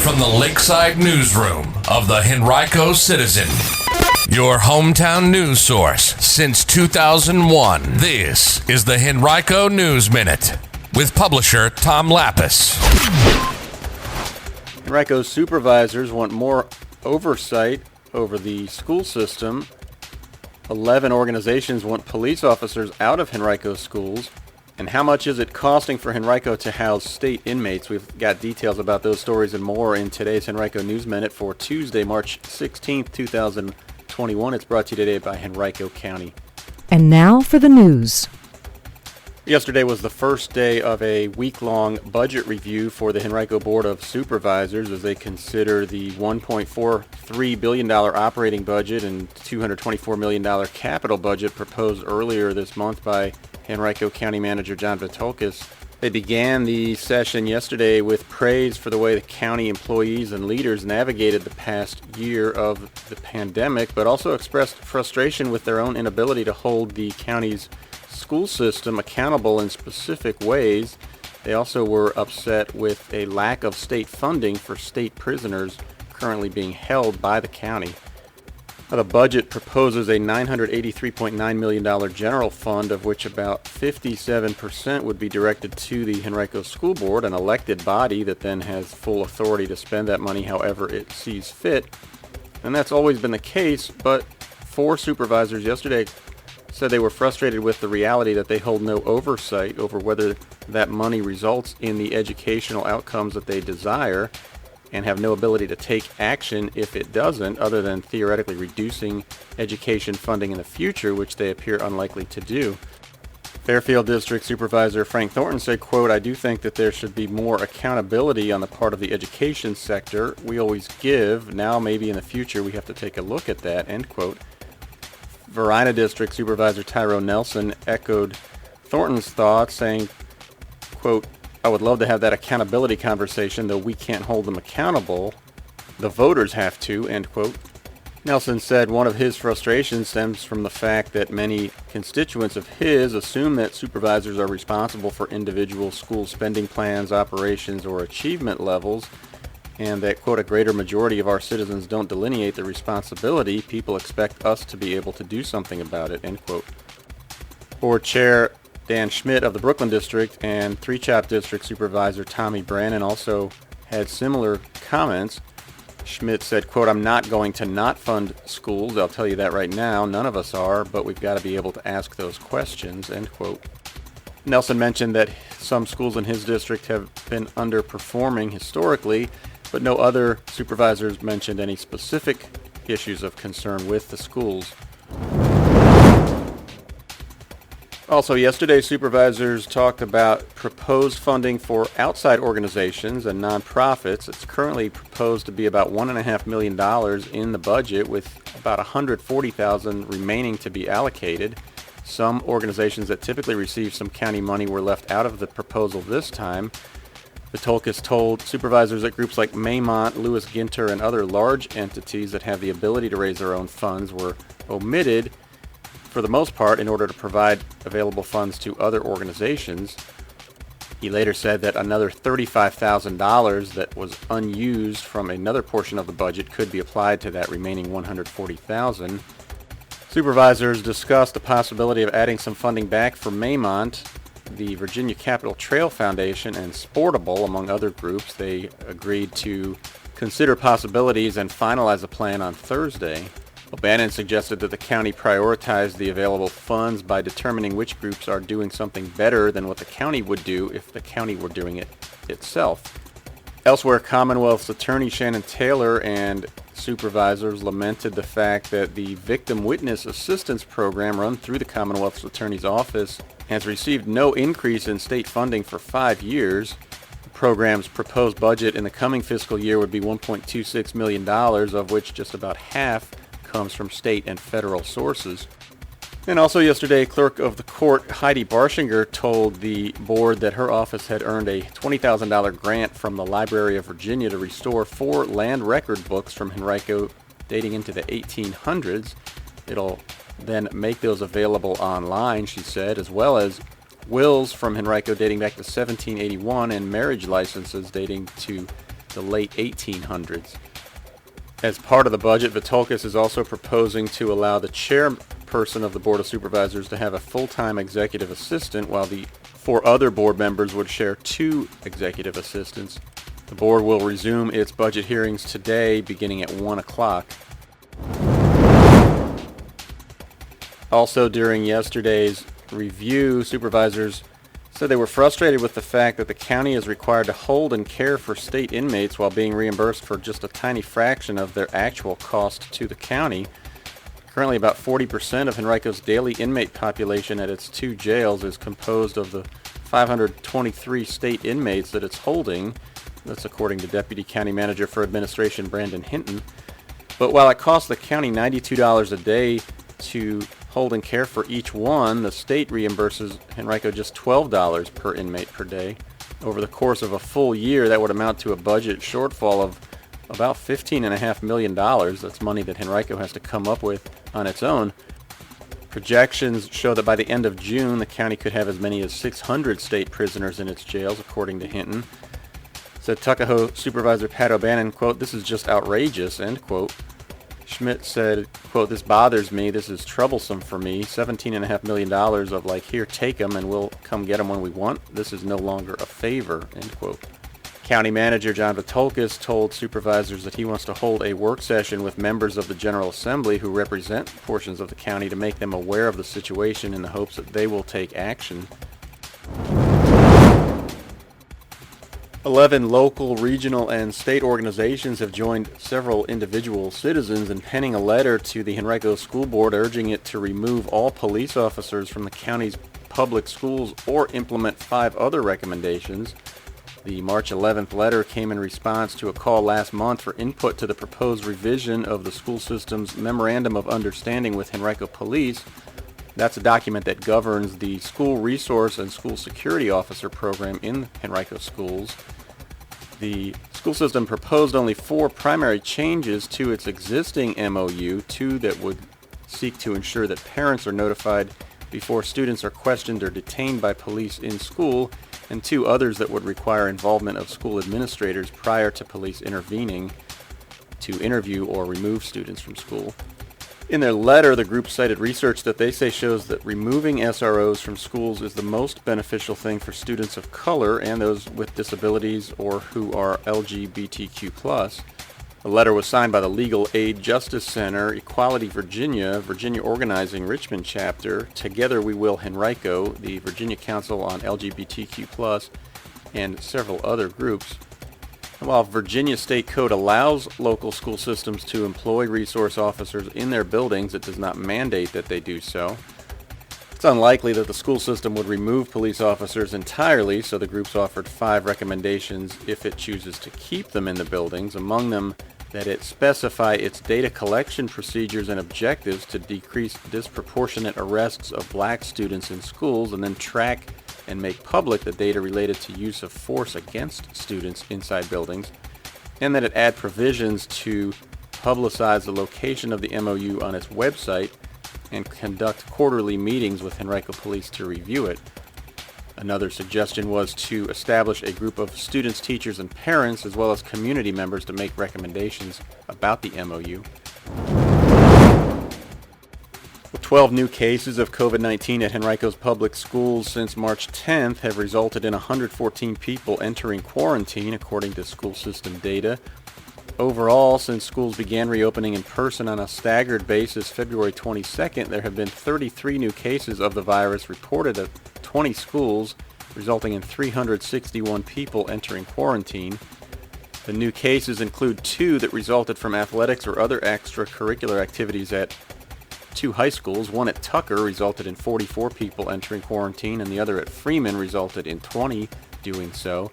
from the Lakeside Newsroom of the Henrico Citizen, your hometown news source since 2001. This is the Henrico News Minute with publisher Tom Lapis. Henrico's supervisors want more oversight over the school system. 11 organizations want police officers out of Henrico schools. And how much is it costing for Henrico to house state inmates? We've got details about those stories and more in today's Henrico News Minute for Tuesday, March 16th, 2021. It's brought to you today by Henrico County. And now for the news. Yesterday was the first day of a week-long budget review for the Henrico Board of Supervisors as they consider the $1.43 billion operating budget and $224 million capital budget proposed earlier this month by Henrico County Manager John Vitulkis. They began the session yesterday with praise for the way the county employees and leaders navigated the past year of the pandemic, but also expressed frustration with their own inability to hold the county's school system accountable in specific ways. They also were upset with a lack of state funding for state prisoners currently being held by the county. The budget proposes a $983.9 million general fund, of which about 57% would be directed to the Henrico School Board, an elected body that then has full authority to spend that money however it sees fit. And that's always been the case, but 4 supervisors yesterday said they were frustrated with the reality that they hold no oversight over whether that money results in the educational outcomes that they desire, and have no ability to take action if it doesn't, other than theoretically reducing education funding in the future, which they appear unlikely to do. Fairfield District Supervisor Frank Thornton said, quote, "I do think that there should be more accountability on the part of the education sector. We always give. Now maybe in the future we have to take a look at that," end quote. Verina District Supervisor Tyrone Nelson echoed Thornton's thoughts, saying, quote, "I would love to have that accountability conversation, though we can't hold them accountable. The voters have to," end quote. Nelson said one of his frustrations stems from the fact that many constituents of his assume that supervisors are responsible for individual school spending plans, operations, or achievement levels, and that, quote, "a greater majority of our citizens don't delineate the responsibility. People expect us to be able to do something about it," end quote. Board Chair Dan Schmidt of the Brooklyn District and Three Chop District Supervisor Tommy Brannon also had similar comments. Schmidt said, quote, "I'm not going to not fund schools. I'll tell you that right now. None of us are, but we've got to be able to ask those questions," end quote. Nelson mentioned that some schools in his district have been underperforming historically, but no other supervisors mentioned any specific issues of concern with the schools. Also, yesterday, supervisors talked about proposed funding for outside organizations and nonprofits. It's currently proposed to be about $1.5 million in the budget, with about $140,000 remaining to be allocated. Some organizations that typically receive some county money were left out of the proposal this time. Vitulkis told supervisors that groups like Maymont, Lewis Ginter, and other large entities that have the ability to raise their own funds were omitted for the most part in order to provide available funds to other organizations. He later said that another $35,000 that was unused from another portion of the budget could be applied to that remaining $140,000. Supervisors discussed the possibility of adding some funding back for Maymont, the Virginia Capitol Trail Foundation, and Sportable, among other groups. They agreed to consider possibilities and finalize a plan on Thursday. Bannon suggested that the county prioritize the available funds by determining which groups are doing something better than what the county would do if the county were doing it itself. Elsewhere, Commonwealth's Attorney Shannon Taylor and supervisors lamented the fact that the Victim Witness Assistance Program run through the Commonwealth's Attorney's Office has received no increase in state funding for 5 years. The program's proposed budget in the coming fiscal year would be $1.26 million, of which just about half comes from state and federal sources. And also yesterday, Clerk of the Court Heidi Barshinger told the board that her office had earned a $20,000 grant from the Library of Virginia to restore 4 land record books from Henrico dating into the 1800s. It'll then make those available online, she said, as well as wills from Henrico dating back to 1781 and marriage licenses dating to the late 1800s. As part of the budget, Vitulkas is also proposing to allow the chairperson of the Board of Supervisors to have a full-time executive assistant, while the 4 other board members would share 2 executive assistants. The board will resume its budget hearings today beginning at 1 o'clock. Also during yesterday's review, supervisors said they were frustrated with the fact that the county is required to hold and care for state inmates while being reimbursed for just a tiny fraction of their actual cost to the county. Currently, about 40% of Henrico's daily inmate population at its 2 jails is composed of the 523 state inmates that it's holding. That's according to Deputy County Manager for Administration Brandon Hinton. But while it costs the county $92 a day to hold and care for each one, the state reimburses Henrico just $12 per inmate per day. Over the course of a full year, that would amount to a budget shortfall of about $15.5 million. That's money that Henrico has to come up with on its own. Projections show that by the end of June, the county could have as many as 600 state prisoners in its jails, according to Hinton. Said Tuckahoe Supervisor Pat O'Bannon, quote, "This is just outrageous," end quote. Schmidt said, quote, "This bothers me. This is troublesome for me. $17.5 million of like, here, take them and we'll come get them when we want. This is no longer a favor," end quote. County Manager John Vitulkas told supervisors that he wants to hold a work session with members of the General Assembly who represent portions of the county to make them aware of the situation in the hopes that they will take action. 11 local, regional, and state organizations have joined several individual citizens in penning a letter to the Henrico School Board urging it to remove all police officers from the county's public schools or implement 5 other recommendations. The March 11th letter came in response to a call last month for input to the proposed revision of the school system's Memorandum of Understanding with Henrico Police. That's a document that governs the School Resource and School Security Officer program in Henrico schools. The school system proposed only 4 primary changes to its existing MOU, 2 that would seek to ensure that parents are notified before students are questioned or detained by police in school, and 2 others that would require involvement of school administrators prior to police intervening to interview or remove students from school. In their letter, the group cited research that they say shows that removing SROs from schools is the most beneficial thing for students of color and those with disabilities or who are LGBTQ+. The letter was signed by the Legal Aid Justice Center, Equality Virginia, Virginia Organizing Richmond Chapter, Together We Will Henrico, the Virginia Council on LGBTQ+, and several other groups. While Virginia State Code allows local school systems to employ resource officers in their buildings, it does not mandate that they do so. It's unlikely that the school system would remove police officers entirely, so the groups offered 5 recommendations if it chooses to keep them in the buildings, among them that it specify its data collection procedures and objectives to decrease disproportionate arrests of black students in schools, and then track and make public the data related to use of force against students inside buildings, and that it add provisions to publicize the location of the MOU on its website and conduct quarterly meetings with Henrico Police to review it. Another suggestion was to establish a group of students, teachers, and parents, as well as community members, to make recommendations about the MOU. 12 new cases of COVID-19 at Henrico's public schools since March 10th have resulted in 114 people entering quarantine, according to school system data. Overall, since schools began reopening in person on a staggered basis February 22nd, there have been 33 new cases of the virus reported at 20 schools, resulting in 361 people entering quarantine. The new cases include 2 that resulted from athletics or other extracurricular activities at 2 high schools. One at Tucker resulted in 44 people entering quarantine, and the other at Freeman resulted in 20 doing so.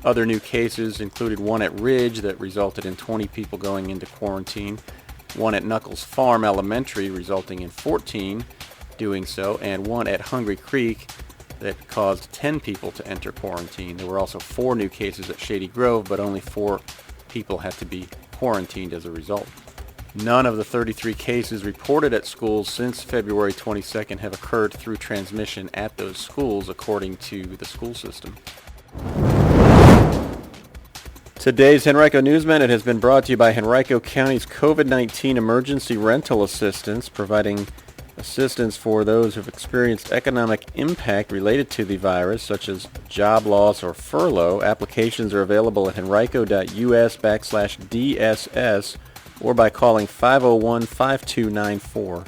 Other new cases included one at Ridge that resulted in 20 people going into quarantine, one at Knuckles Farm Elementary resulting in 14 doing so, and one at Hungry Creek that caused 10 people to enter quarantine. There were also 4 new cases at Shady Grove, but only 4 people had to be quarantined as a result. None of the 33 cases reported at schools since February 22nd have occurred through transmission at those schools, according to the school system. Today's Henrico News Minute has been brought to you by Henrico County's COVID-19 Emergency Rental Assistance, providing assistance for those who have experienced economic impact related to the virus, such as job loss or furlough. Applications are available at henrico.us/DSS or by calling 501-5294.